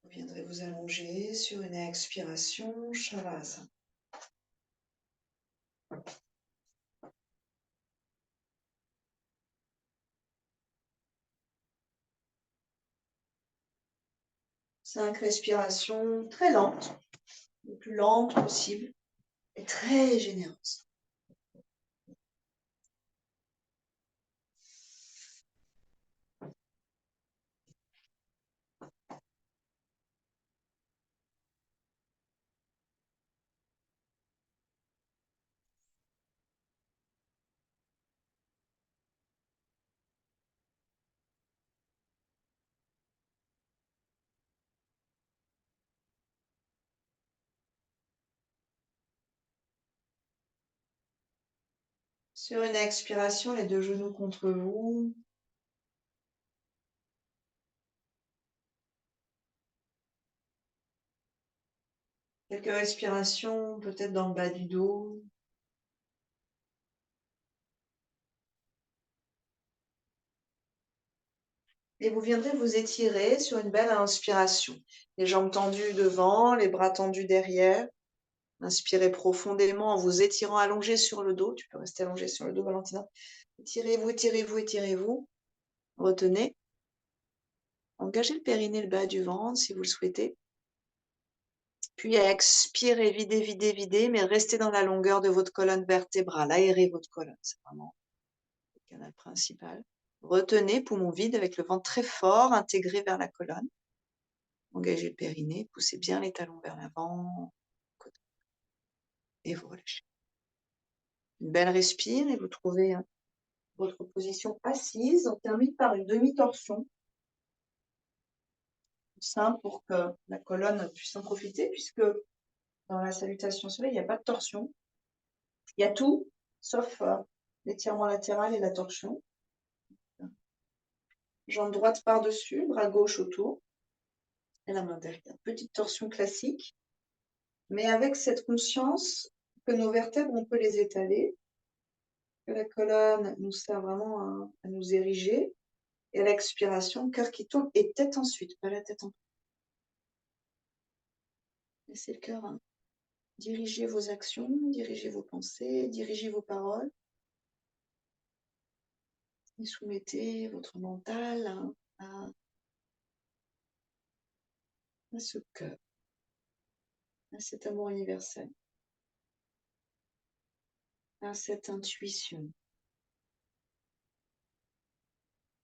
Vous viendrez vous allonger sur une expiration, Shavasana. Cinq respirations très lentes, le plus lentes possible et très généreuses. Sur une expiration, les deux genoux contre vous. Quelques respirations, peut-être dans le bas du dos. Et vous viendrez vous étirer sur une belle inspiration. Les jambes tendues devant, les bras tendus derrière. Inspirez profondément en vous étirant allongé sur le dos. Tu peux rester allongé sur le dos, Valentina. Étirez-vous, étirez-vous, étirez-vous. Retenez. Engagez le périnée, le bas du ventre si vous le souhaitez. Puis expirez, videz, videz, videz, mais restez dans la longueur de votre colonne vertébrale. Aérez votre colonne, c'est vraiment le canal principal. Retenez, poumon vide avec le ventre très fort, intégré vers la colonne. Engagez le périnée, poussez bien les talons vers l'avant. Et vous relâchez. Une belle respire et vous trouvez votre position assise. On termine par une demi-torsion. Simple pour que la colonne puisse en profiter, puisque dans la salutation soleil, il n'y a pas de torsion. Il y a tout, sauf l'étirement latéral et la torsion. Jambe droite par-dessus, bras gauche autour. Et la main derrière. Petite torsion classique, mais avec cette conscience que nos vertèbres, on peut les étaler, que la colonne nous sert vraiment à nous ériger. Et à l'expiration, cœur qui tourne et tête ensuite, pas la tête en premier. Laissez le cœur diriger vos actions, diriger vos pensées, diriger vos paroles. Et soumettez votre mental à ce cœur, à cet amour universel, à cette intuition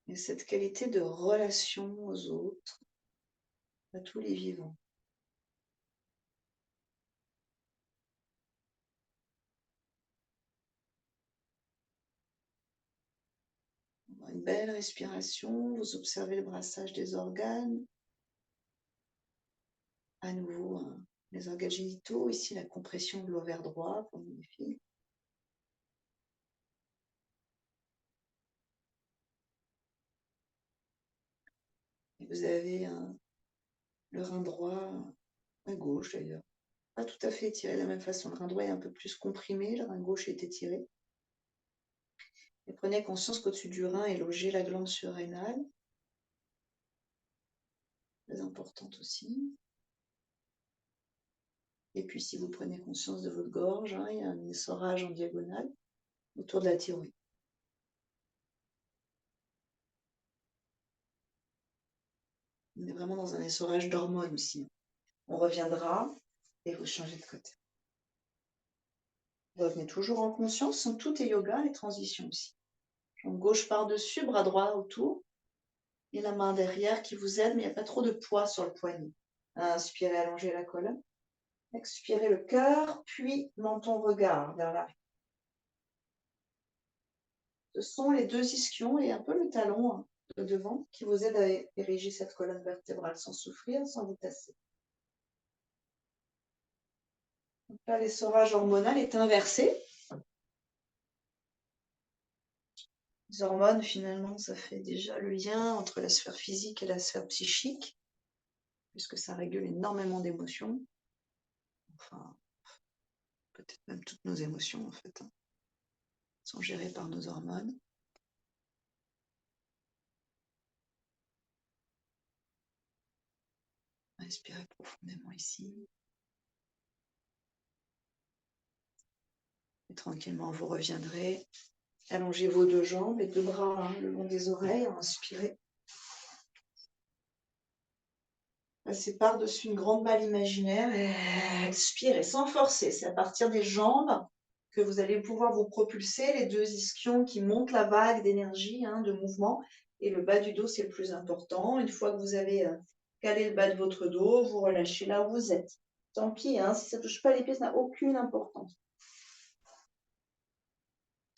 et cette qualité de relation aux autres, à tous les vivants. Une belle respiration, vous observez le brassage des organes. À nouveau, les organes génitaux, ici la compression de l'ovaire droit pour les filles. Et vous avez le rein droit, à gauche d'ailleurs, pas tout à fait étiré de la même façon. Le rein droit est un peu plus comprimé, le rein gauche est étiré. Et prenez conscience qu'au-dessus du rein est logée la glande surrénale, très importante aussi. Et puis si vous prenez conscience de votre gorge, il y a un essorage en diagonale autour de la thyroïde. On est vraiment dans un essorage d'hormones aussi. On reviendra et vous changez de côté. Revenez toujours en conscience, tout est yoga, les transitions aussi. Jambe gauche par-dessus, bras droit autour. Et la main derrière qui vous aide, mais il n'y a pas trop de poids sur le poignet. Inspirez, allongez la colonne. Expirez le cœur, puis menton regard vers l'arrière. Ce sont les deux ischions et un peu le talon de devant qui vous aident à ériger cette colonne vertébrale sans souffrir, sans vous tasser. Donc là, l'essorage hormonal est inversé. Les hormones, finalement, ça fait déjà le lien entre la sphère physique et la sphère psychique, puisque ça régule énormément d'émotions. Enfin, peut-être même toutes nos émotions, en fait, sont gérées par nos hormones. Respirez profondément ici. Et tranquillement, vous reviendrez. Allongez vos deux jambes, les deux bras le long des oreilles. Inspirez. Passez par-dessus une grande balle imaginaire. Et expirez sans forcer. C'est à partir des jambes que vous allez pouvoir vous propulser. Les deux ischions qui montent la vague d'énergie, de mouvement. Et le bas du dos, c'est le plus important. Une fois que vous avez calé le bas de votre dos, vous relâchez là où vous êtes. Tant pis, si ça ne touche pas les pieds, ça n'a aucune importance.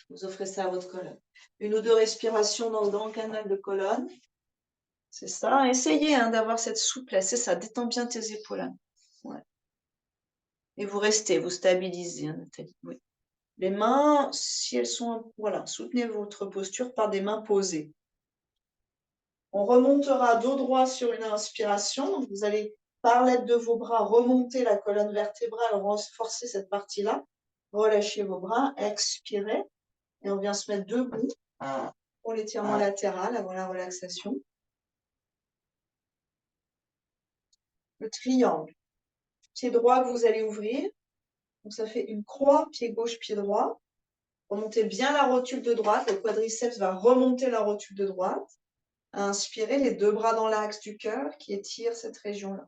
Vous offrez ça à votre colonne. Une ou deux respirations dans le grand canal de colonne. C'est ça. Essayez d'avoir cette souplesse. C'est ça. Détends bien tes épaules. Ouais. Et vous restez, vous stabilisez, Nathalie. Oui. Les mains, si elles sont... Voilà, soutenez votre posture par des mains posées. On remontera dos droit sur une inspiration. Donc vous allez Par l'aide de vos bras, remontez la colonne vertébrale, renforcez cette partie-là. Relâchez vos bras, expirez. Et on vient se mettre debout pour l'étirement latéral avant la relaxation. Le triangle. Pied droit que vous allez ouvrir. Donc ça fait une croix, pied gauche, pied droit. Remontez bien la rotule de droite. Le quadriceps va remonter la rotule de droite. Inspirez, les deux bras dans l'axe du cœur qui étire cette région-là.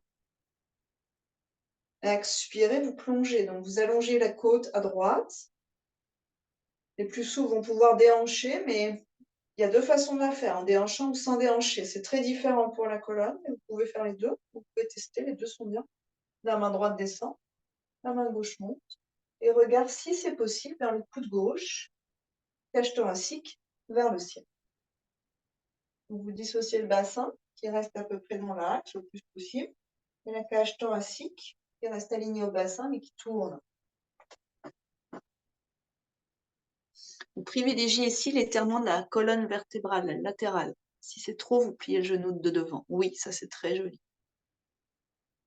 Expirez, vous plongez. Donc vous allongez la côte à droite. Les plus souples vont pouvoir déhancher, mais il y a deux façons de la faire, en déhanchant ou sans déhancher. C'est très différent pour la colonne, mais vous pouvez faire les deux. Vous pouvez tester, les deux sont bien. La main droite descend, la main gauche monte. Et regarde, si c'est possible, vers le coude gauche, cage thoracique vers le ciel. Donc vous dissociez le bassin, qui reste à peu près dans l'axe le plus possible, et la cage thoracique, qui reste alignée au bassin, mais qui tourne. Vous privilégiez ici l'étirement de la colonne vertébrale latérale. Si c'est trop, vous pliez le genou de devant. Oui, ça c'est très joli.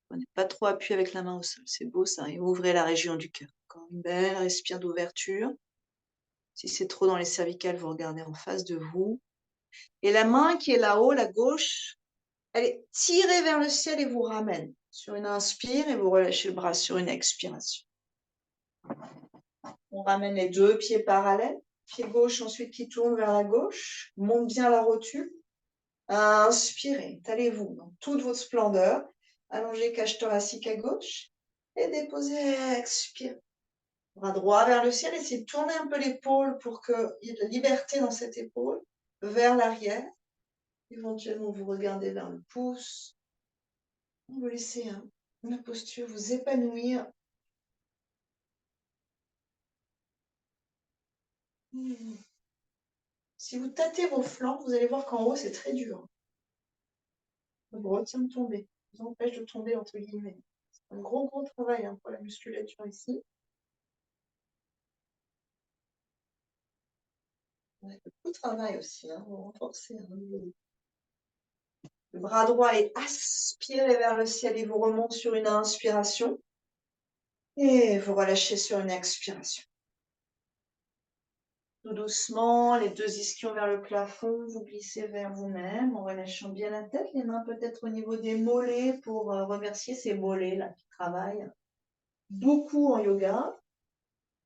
Prenez pas trop appui avec la main au sol, c'est beau ça. Et ouvrez la région du cœur. Encore une belle respire d'ouverture. Si c'est trop dans les cervicales, vous regardez en face de vous. Et la main qui est là-haut, la gauche, elle est tirée vers le ciel et vous ramène. Sur une inspire et vous relâchez le bras sur une expiration. On ramène les deux pieds parallèles. Pied gauche ensuite qui tourne vers la gauche. Monte bien la rotule. Inspirez, allez-vous dans toute votre splendeur. Allongez cage thoracique à gauche. Et déposez, expirez. Bras droit vers le ciel. Essayez de tourner un peu l'épaule pour qu'il y ait de la liberté dans cette épaule. Vers l'arrière. Éventuellement, vous regardez vers le pouce. Vous laissez la posture vous épanouir. Si vous tâtez vos flancs, vous allez voir qu'en haut, c'est très dur. Ça vous retient de tomber. Ça vous empêche de tomber, entre guillemets. C'est un gros, gros travail pour la musculature ici. Beaucoup de travail aussi, pour renforcer. Le bras droit est aspiré vers le ciel et vous remonte sur une inspiration. Et vous relâchez sur une expiration. Tout doucement, les deux ischions vers le plafond, vous glissez vers vous-même en relâchant bien la tête, les mains peut-être au niveau des mollets pour remercier ces mollets-là qui travaillent beaucoup en yoga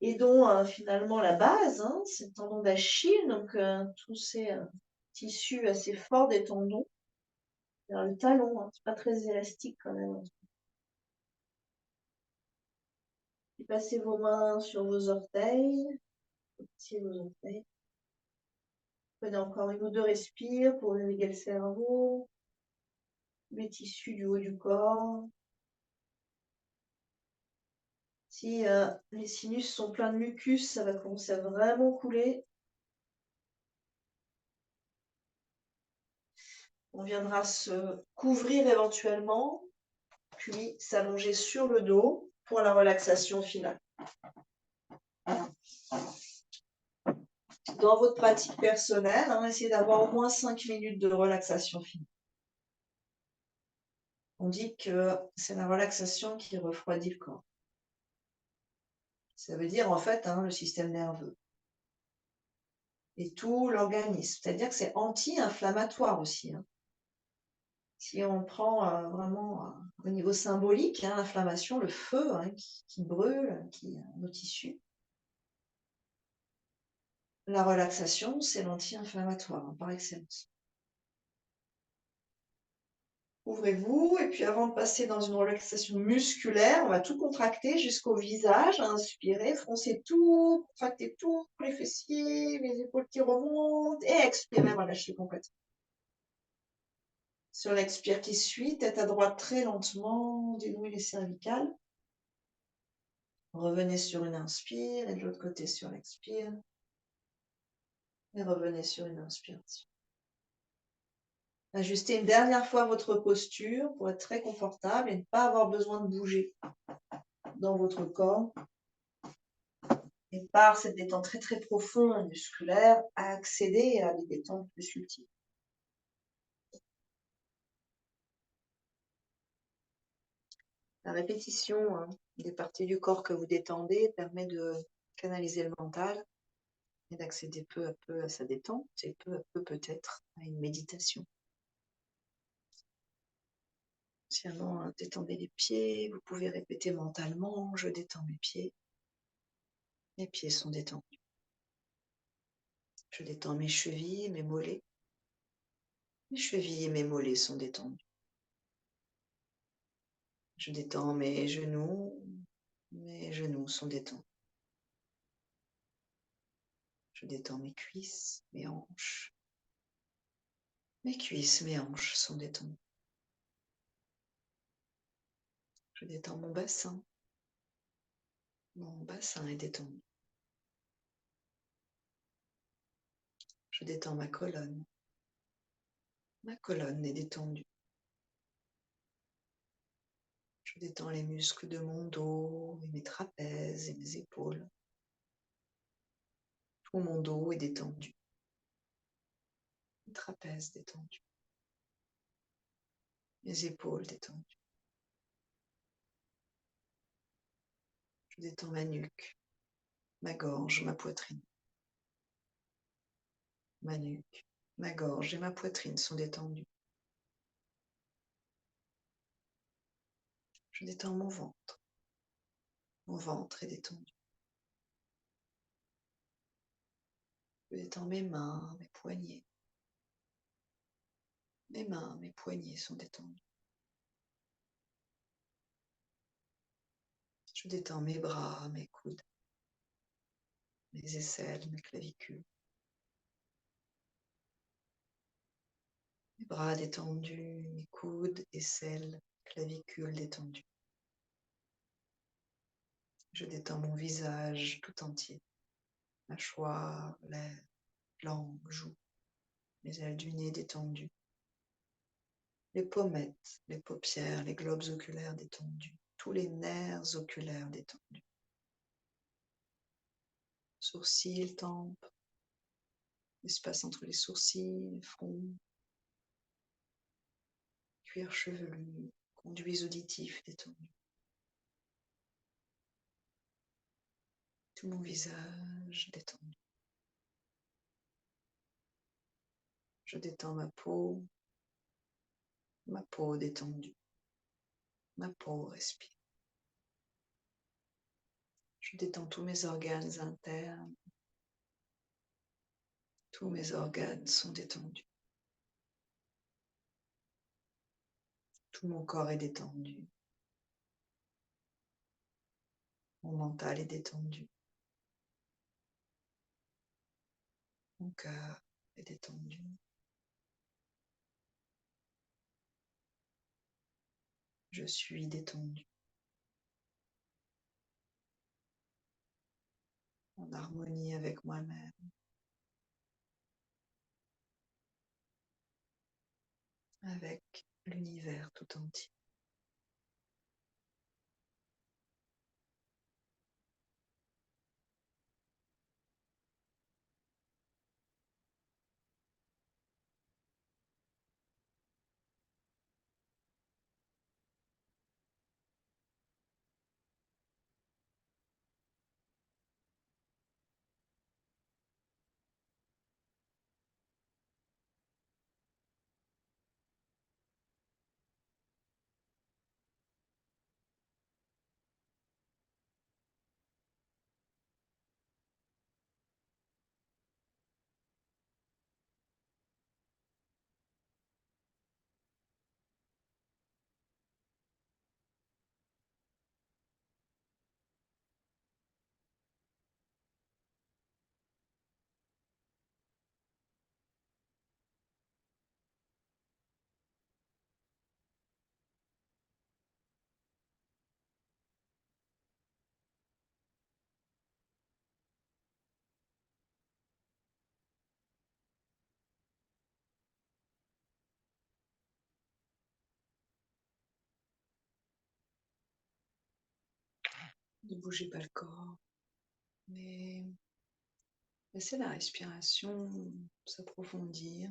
et dont finalement la base, c'est le tendon d'Achille, donc tous ces tissus assez forts des tendons vers le talon, c'est pas très élastique quand même. Et passez vos mains sur vos orteils, vos orteils. Prenez encore une ou deux respires pour irriguer le cerveau, les tissus du haut du corps. Si les sinus sont pleins de mucus, ça va commencer à vraiment couler. On viendra se couvrir éventuellement, puis s'allonger sur le dos pour la relaxation finale. Dans votre pratique personnelle, essayez d'avoir au moins 5 minutes de relaxation finale. On dit que c'est la relaxation qui refroidit le corps. Ça veut dire en fait le système nerveux et tout l'organisme. C'est-à-dire que c'est anti-inflammatoire aussi. Si on prend vraiment au niveau symbolique, l'inflammation, le feu qui brûle, nos tissus. La relaxation, c'est l'anti-inflammatoire par excellence. Ouvrez-vous et puis avant de passer dans une relaxation musculaire, on va tout contracter jusqu'au visage. Inspirez, froncez tout, contractez tout, les fessiers, les épaules qui remontent et expirez, relâchez complètement. Sur l'expire qui suit, tête à droite très lentement, dénouez les cervicales. Revenez sur une inspire et de l'autre côté sur l'expire. Et revenez sur une inspiration. Ajustez une dernière fois votre posture pour être très confortable et ne pas avoir besoin de bouger dans votre corps. Et par cette détente très très profonde et musculaire, à accéder à des détentes plus subtiles. La répétition des parties du corps que vous détendez permet de canaliser le mental et d'accéder peu à peu à sa détente et peu à peu peut-être à une méditation. Sinon, détendez les pieds, vous pouvez répéter mentalement, je détends mes pieds sont détendus. Je détends mes chevilles, mes mollets. Mes chevilles et mes mollets sont détendus. Je détends mes genoux sont détendus. Je détends mes cuisses, mes hanches. Mes cuisses, mes hanches sont détendues. Je détends mon bassin. Mon bassin est détendu. Je détends ma colonne. Ma colonne est détendue. Je détends les muscles de mon dos et mes trapèzes et mes épaules. Tout mon dos est détendu. Mes trapèzes détendus. Mes épaules détendues. Je détends ma nuque, ma gorge, ma poitrine. Ma nuque, ma gorge et ma poitrine sont détendues. Je détends mon ventre. Mon ventre est détendu. Je détends mes mains, mes poignets. Mes mains, mes poignets sont détendus. Je détends mes bras, mes coudes, mes aisselles, mes clavicules. Mes bras détendus, mes coudes, aisselles, clavicules détendues. Je détends mon visage tout entier. Mâchoire, lèvres, langue, joues, mes ailes du nez détendues. Les pommettes, les paupières, les globes oculaires détendus. Tous les nerfs oculaires détendus. Sourcils, tempes, l'espace entre les sourcils, les fronts, cuir chevelu, conduits auditifs détendus. Tout mon visage détendu. Je détends ma peau détendue. Ma peau respire. Je détends tous mes organes internes. Tous mes organes sont détendus. Tout mon corps est détendu. Mon mental est détendu. Mon cœur est détendu. Je suis détendu. En harmonie avec moi-même. Avec l'univers tout entier. Ne bougez pas le corps, mais laissez la respiration s'approfondir.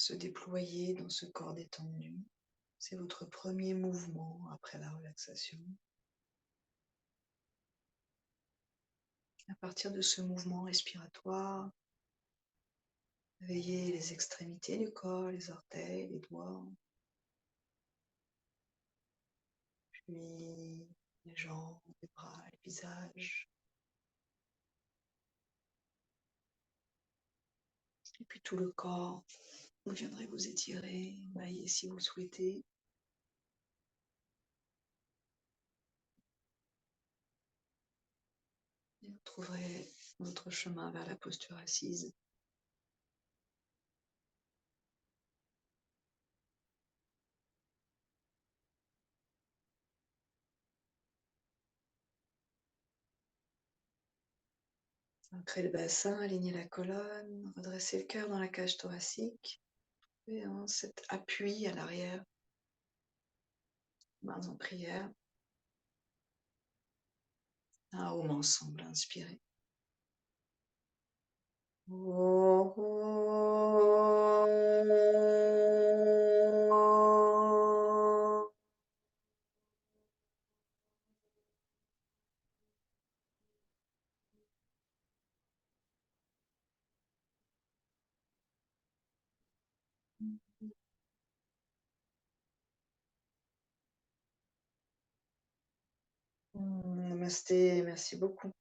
se déployer dans ce corps détendu. C'est votre premier mouvement après la relaxation. À partir de ce mouvement respiratoire, réveillez les extrémités du corps, les orteils, les doigts, puis les jambes, les bras, le visage. Et puis tout le corps. Vous viendrez vous étirer, bailler si vous souhaitez. Et vous trouverez votre chemin vers la posture assise. Ancrez le bassin, alignez la colonne, redressez le cœur dans la cage thoracique. Et cet appui à l'arrière, mains en prière. Un home ensemble, inspirez. Namasté, merci beaucoup.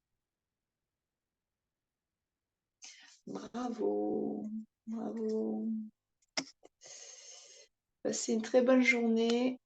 Bravo, bravo. Passez une très bonne journée.